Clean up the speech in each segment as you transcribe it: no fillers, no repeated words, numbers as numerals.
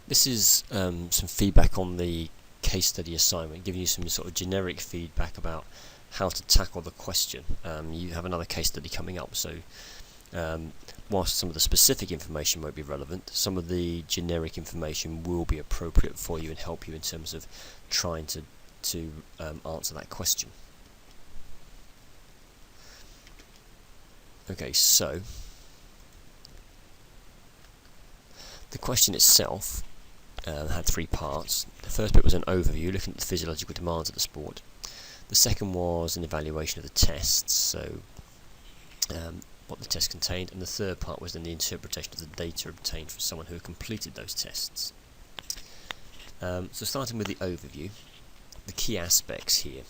This is some feedback on the case study assignment, giving you some sort of generic feedback about how to tackle the question. You have another case study coming up, so whilst some of the specific information won't be relevant, some of the generic information will be appropriate for you and help you in terms of trying to answer that question. Okay, so the question itself had three parts. The first bit was an overview, looking at the physiological demands of the sport. The second was an evaluation of the tests, so what the test contained, and the third part was then the interpretation of the data obtained from someone who had completed those tests. So starting with the overview, the key aspects here.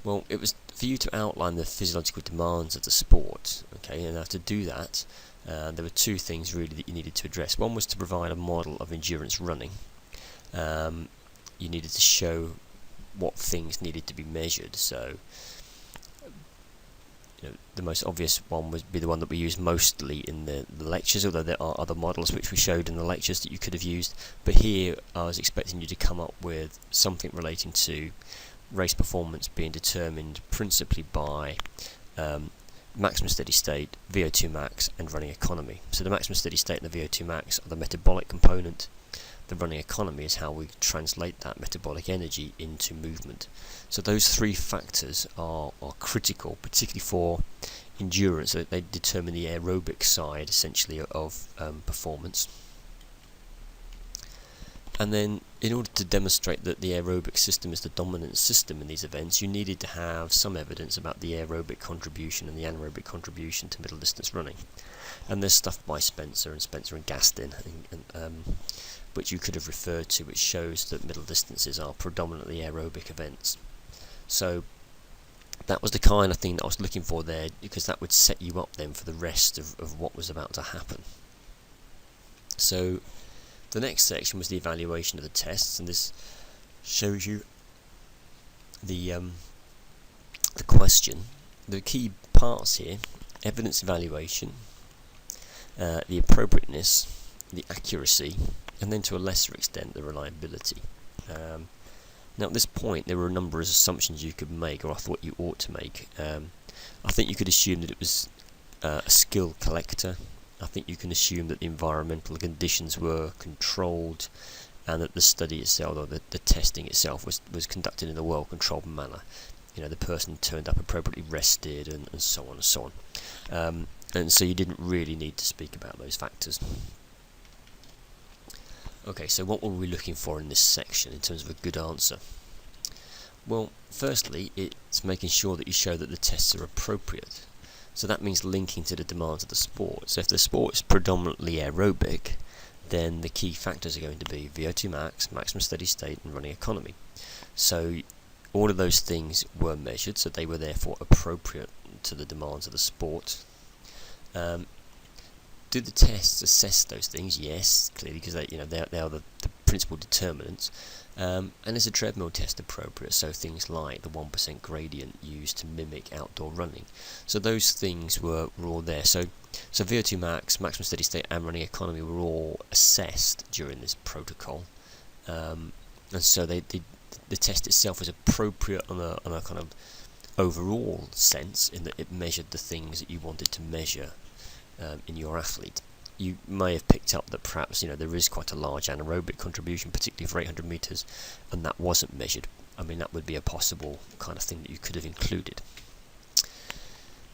Well, it was for you to outline the physiological demands of the sport, okay, and now to do that, there were two things really that you needed to address. One was to provide a model of endurance running. You needed to show what things needed to be measured, so the most obvious one would be the one that we use mostly in the lectures, although there are other models which we showed in the lectures that you could have used. But here I was expecting you to come up with something relating to race performance being determined principally by maximum steady state, VO2 max and running economy. So the maximum steady state and the VO2 max are the metabolic component. The running economy is how we translate that metabolic energy into movement. So those three factors are critical, particularly for endurance. So they determine the aerobic side, essentially, of performance. And then, in order to demonstrate that the aerobic system is the dominant system in these events, you needed to have some evidence about the aerobic contribution and the anaerobic contribution to middle distance running. And there's stuff by Spencer and Gaston, which you could have referred to, which shows that middle distances are predominantly aerobic events. So that was the kind of thing that I was looking for there, because that would set you up then for the rest of what was about to happen. So the next section was the evaluation of the tests, and this shows you the question. The key parts here: evidence evaluation, the appropriateness, the accuracy, and then to a lesser extent the reliability. Now at this point there were a number of assumptions you could make, or I thought you ought to make. I think you could assume that it was a skilled collector. I think you can assume that the environmental conditions were controlled, and that the study itself, or the testing itself, was conducted in a well-controlled manner. The person turned up appropriately rested, and so on and so on. And so you didn't really need to speak about those factors. Okay, so what were we looking for in this section in terms of a good answer? Well, firstly, it's making sure that you show that the tests are appropriate. So that means linking to the demands of the sport. So if the sport is predominantly aerobic, then the key factors are going to be VO2 max, maximum steady state, and running economy. So all of those things were measured, so they were therefore appropriate to the demands of the sport. Do the tests assess those things? Yes, clearly, because they are the principal determinants. And is a treadmill test appropriate? So things like the 1% gradient used to mimic outdoor running. So those things were all there. So VO2 max, maximum steady state, and running economy were all assessed during this protocol. And so the test itself was appropriate on a kind of overall sense, in that it measured the things that you wanted to measure in your athlete. You may have picked up that perhaps there is quite a large anaerobic contribution, particularly for 800 metres, and that wasn't measured. I mean, that would be a possible kind of thing that you could have included.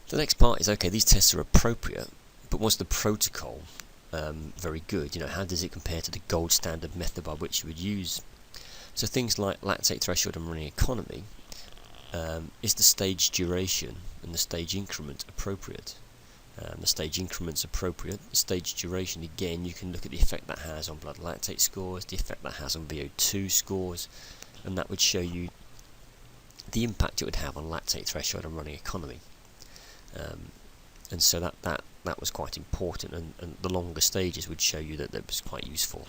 The next part is, okay, these tests are appropriate, but was the protocol very good? How does it compare to the gold standard method by which you would use? So things like lactate threshold and running economy, is the stage duration and the stage increment appropriate? The stage increment's appropriate. The stage duration, again, you can look at the effect that has on blood lactate scores, the effect that has on VO2 scores, and that would show you the impact it would have on lactate threshold and running economy. And so that was quite important, and the longer stages would show you that was quite useful.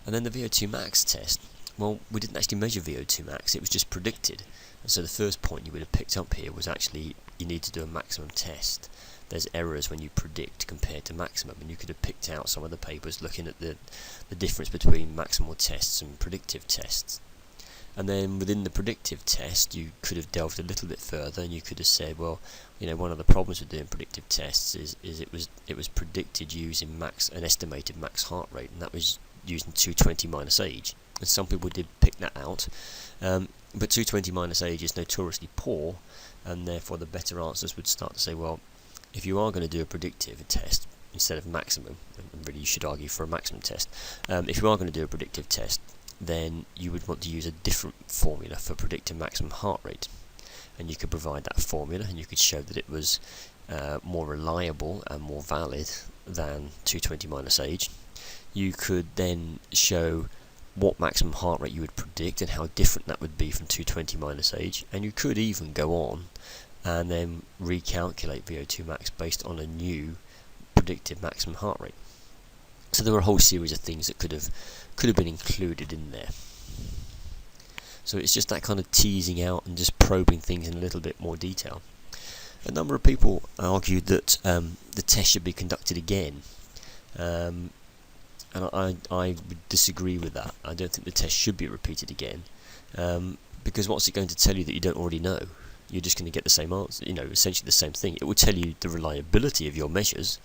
And then the VO2 max test, well, we didn't actually measure VO2 max, it was just predicted. And so the first point you would have picked up here was actually, you need to do a maximum test. There's errors when you predict compared to maximum, and you could have picked out some of the papers looking at the difference between maximal tests and predictive tests. And then within the predictive test, you could have delved a little bit further, and you could have said, well, one of the problems with doing predictive tests is it was predicted using an estimated max heart rate, and that was using 220 minus age. And some people did pick that out, but 220 minus age is notoriously poor, and therefore the better answers would start to say, well, if you are going to do a predictive test instead of maximum, and really you should argue for a maximum test, if you are going to do a predictive test, then you would want to use a different formula for predicting maximum heart rate. And you could provide that formula, and you could show that it was more reliable and more valid than 220 minus age. You could then show what maximum heart rate you would predict and how different that would be from 220 minus age, and you could even go on and then recalculate VO2 max based on a new predicted maximum heart rate. So there were a whole series of things that could have been included in there. So it's just that kind of teasing out and just probing things in a little bit more detail. A number of people argued that the test should be conducted again, and I would disagree with that. I don't think the test should be repeated again, because what's it going to tell you that you don't already know? You're just going to get the same answer, essentially the same thing. It will tell you the reliability of your measures,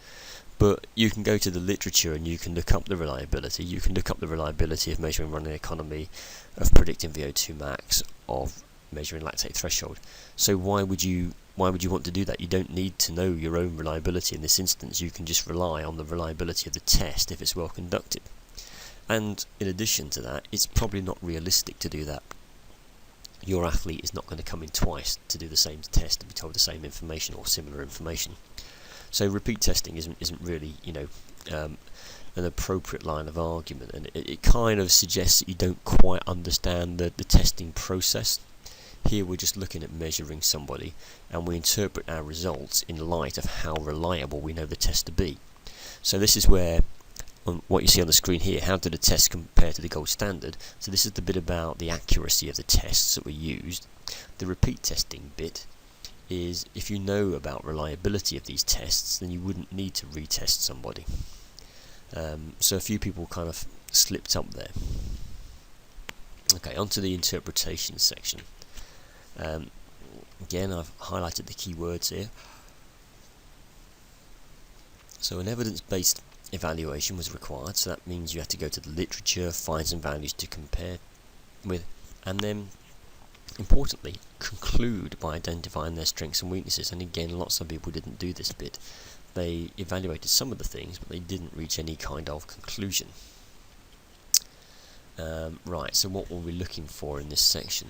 but you can go to the literature and you can look up the reliability. You can look up the reliability of measuring running economy, of predicting VO2 max, of measuring lactate threshold. So why would you want to do that? You don't need to know your own reliability in this instance. You can just rely on the reliability of the test if it's well conducted. And in addition to that, it's probably not realistic to do that. Your athlete is not going to come in twice to do the same test and be told the same information or similar information. So repeat testing isn't really an appropriate line of argument, and it kind of suggests that you don't quite understand the testing process. Here we're just looking at measuring somebody, and we interpret our results in light of how reliable we know the test to be. So this is where, on what you see on the screen here, how did the test compare to the gold standard? So this is the bit about the accuracy of the tests that were used. The repeat testing bit is if you know about reliability of these tests, then you wouldn't need to retest somebody. So a few people kind of slipped up there. Okay, onto the interpretation section. Again, I've highlighted the key words here. So an evidence-based evaluation was required, so that means you have to go to the literature, find some values to compare with, and then importantly conclude by identifying their strengths and weaknesses. And again, lots of people didn't do this bit. They evaluated some of the things, but they didn't reach any kind of conclusion. Right, so what were we looking for in this section?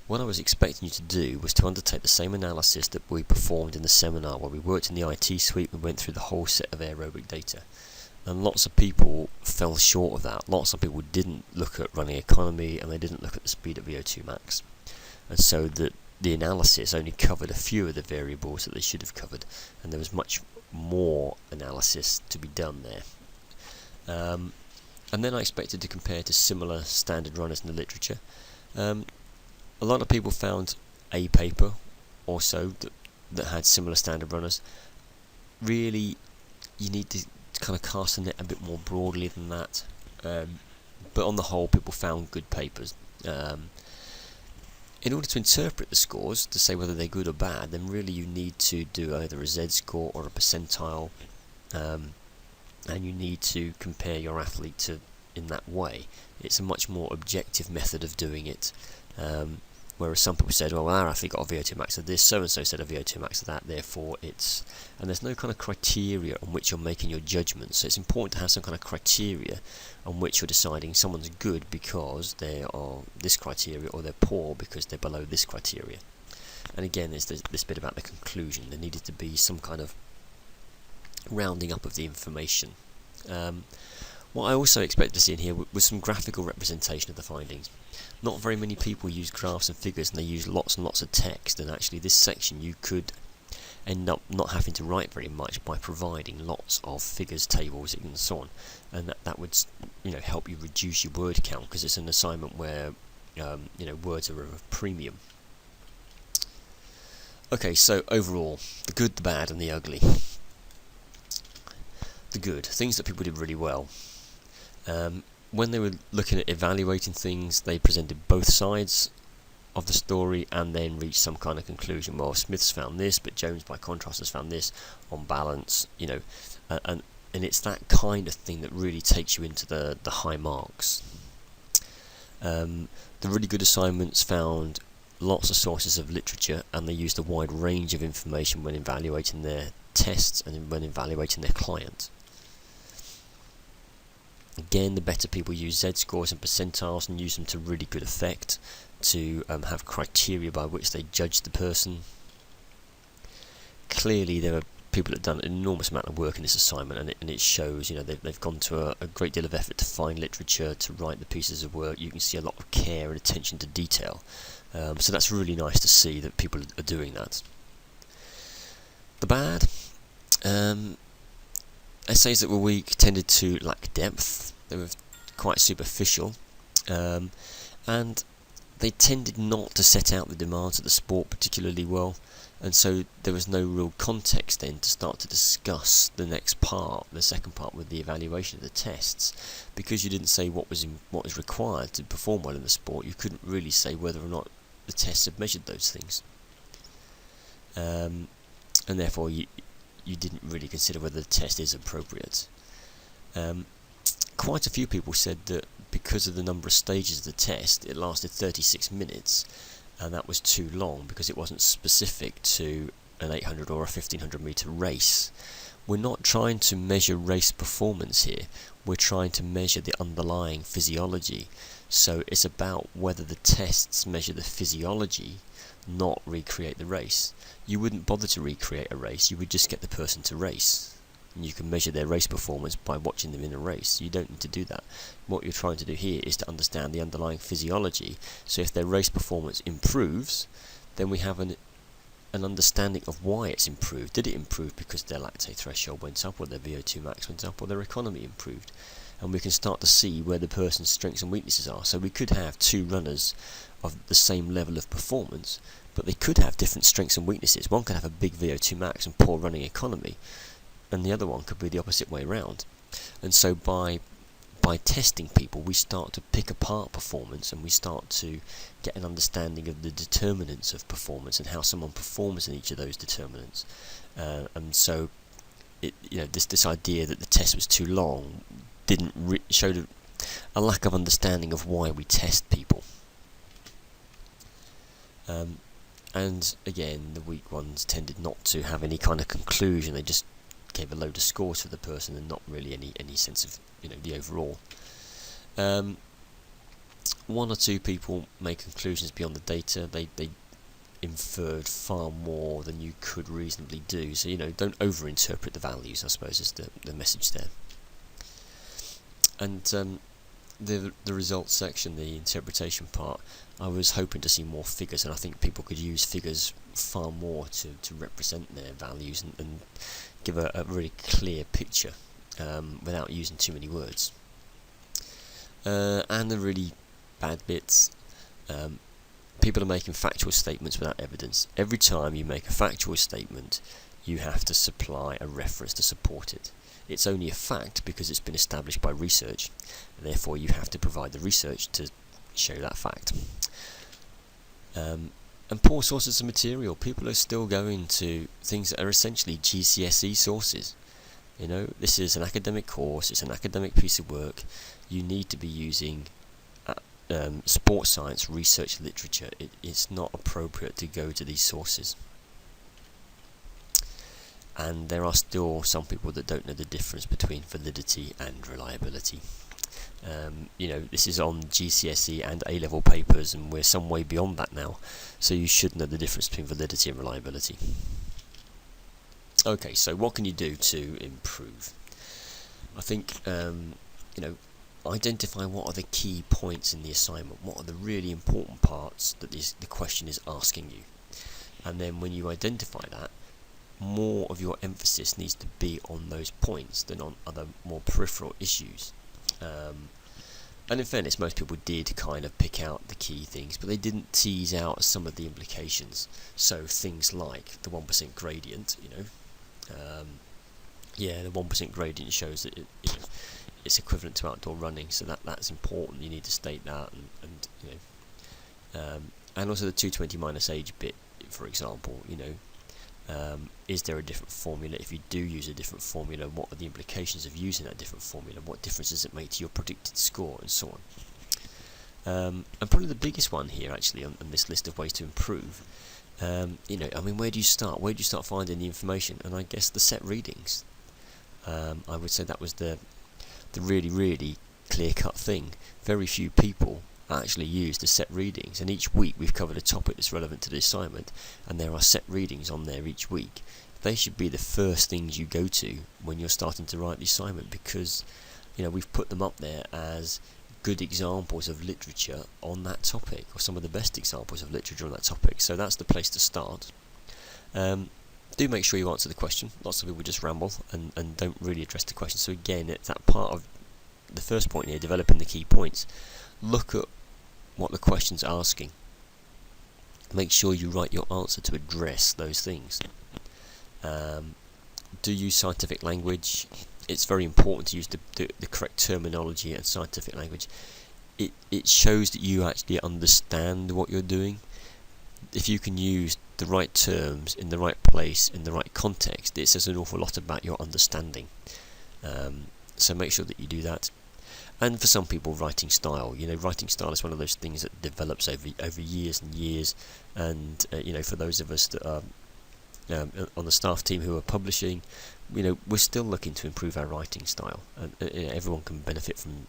What I was expecting you to do was to undertake the same analysis that we performed in the seminar, where we worked in the IT suite. We went through the whole set of aerobic data, and lots of people fell short of that. Lots of people didn't look at running economy, and they didn't look at the speed of VO2 max, and so the analysis only covered a few of the variables that they should have covered, and there was much more analysis to be done there. And then I expected to compare to similar standard runners in the literature. A lot of people found a paper or so that had similar standard runners. Really, you need to kind of cast the net a bit more broadly than that. But on the whole, people found good papers. In order to interpret the scores, to say whether they're good or bad, then really you need to do either a Z-score or a percentile, and you need to compare your athlete to in that way. It's a much more objective method of doing it. Whereas some people said, well, our athlete got a VO2 max of this, so-and-so said a VO2 max of that, therefore it's... And there's no kind of criteria on which you're making your judgment, so it's important to have some kind of criteria on which you're deciding someone's good because they are this criteria, or they're poor because they're below this criteria. And again, there's this bit about the conclusion. There needed to be some kind of rounding up of the information. What I also expected to see in here was some graphical representation of the findings. Not very many people use graphs and figures, and they use lots and lots of text, and actually this section you could end up not having to write very much by providing lots of figures, tables, and so on, and that would help you reduce your word count, because it's an assignment where words are of a premium. Okay, so overall, the good, the bad, and the ugly. The good, things that people did really well. When they were looking at evaluating things, they presented both sides of the story and then reached some kind of conclusion. Well, Smith's found this, but Jones, by contrast, has found this. On balance, and it's that kind of thing that really takes you into the high marks. The really good assignments found lots of sources of literature, and they used a wide range of information when evaluating their tests and when evaluating their client. Again, the better people use Z-scores and percentiles and use them to really good effect to have criteria by which they judge the person. Clearly, there are people that have done an enormous amount of work in this assignment, and it shows. They've gone to a great deal of effort to find literature, to write the pieces of work. You can see a lot of care and attention to detail. So that's really nice to see that people are doing that. The bad, essays that were weak tended to lack depth. They were quite superficial, and they tended not to set out the demands of the sport particularly well, and so there was no real context then to start to discuss the next part, the second part, with the evaluation of the tests. Because you didn't say what was required to perform well in the sport, you couldn't really say whether or not the tests had measured those things, and therefore you didn't really consider whether the test is appropriate. Quite a few people said that because of the number of stages of the test, it lasted 36 minutes, and that was too long because it wasn't specific to an 800 or a 1500 metre race. We're not trying to measure race performance here, we're trying to measure the underlying physiology. So it's about whether the tests measure the physiology, not recreate the race. You wouldn't bother to recreate a race, you would just get the person to race. And you can measure their race performance by watching them in a race. You don't need to do that. What you're trying to do here is to understand the underlying physiology. So if their race performance improves, then we have an understanding of why it's improved. Did it improve because their lactate threshold went up, or their VO2 max went up, or their economy improved? And we can start to see where the person's strengths and weaknesses are. So we could have two runners of the same level of performance, but they could have different strengths and weaknesses. One could have a big VO2 max and poor running economy, and the other one could be the opposite way around. And so by testing people, we start to pick apart performance, and we start to get an understanding of the determinants of performance and how someone performs in each of those determinants. And so this idea that the test was too long didn't showed a lack of understanding of why we test people. And again, the weak ones tended not to have any kind of conclusion. They just gave a load of scores for the person and not really any sense of the overall. One or two people made conclusions beyond the data. They inferred far more than you could reasonably do. So don't overinterpret the values, I suppose, is the message there. And the results section, the interpretation part, I was hoping to see more figures, and I think people could use figures far more to represent their values and give a really clear picture without using too many words. And the really bad bits, people are making factual statements without evidence. Every time you make a factual statement, you have to supply a reference to support it. It's only a fact because it's been established by research, and therefore you have to provide the research to show that fact. And poor sources of material. People are still going to things that are essentially GCSE sources. This is an academic course, it's an academic piece of work. You need to be using sports science research literature. It's not appropriate to go to these sources. And there are still some people that don't know the difference between validity and reliability. This is on GCSE and A-level papers, and we're some way beyond that now, so you should know the difference between validity and reliability. Okay, so what can you do to improve? I think, identify what are the key points in the assignment, what are the really important parts that the question is asking you. And then when you identify that, more of your emphasis needs to be on those points than on other more peripheral issues. And in fairness, most people did kind of pick out the key things, but they didn't tease out some of the implications. So things like the 1% gradient, the 1% gradient shows that it's equivalent to outdoor running, so that's important. You need to state that, and also the 220 minus age bit, for example. Is there a different formula? If you do use a different formula, what are the implications of using that different formula? What difference does it make to your predicted score, and so on? And probably the biggest one here, actually, on this list of ways to improve. Where do you start? Where do you start finding the information? And I guess the set readings. I would say that was the really, really clear-cut thing. Very few people actually use the set readings, and each week we've covered a topic that's relevant to the assignment, and there are set readings on there each week. They should be the first things you go to when you're starting to write the assignment, because we've put them up there as good examples of literature on that topic, or some of the best examples of literature on that topic. So that's the place to start. Do make sure you answer the question. Lots of people just ramble and don't really address the question. So again, it's that part of the first point here, developing the key points. Look at what the question's asking. Make sure you write your answer to address those things. Do use scientific language. It's very important to use the correct terminology and scientific language. It shows that you actually understand what you're doing. If you can use the right terms in the right place, in the right context, it says an awful lot about your understanding. So make sure that you do that. And for some people, writing style. Writing style is one of those things that develops over years and years. And for those of us that are on the staff team who are publishing, we're still looking to improve our writing style. And everyone can benefit from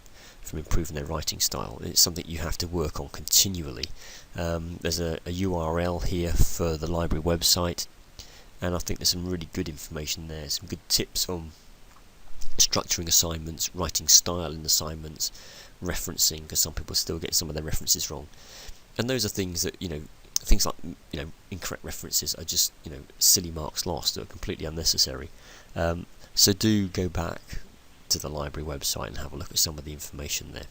improving their writing style. It's something you have to work on continually. There's a URL here for the library website, and I think there's some really good information there. Some good tips on structuring assignments, writing style in assignments, referencing, because some people still get some of their references wrong. And those are things that, things like, incorrect references are just, silly marks lost, that are completely unnecessary. So do go back to the library website and have a look at some of the information there.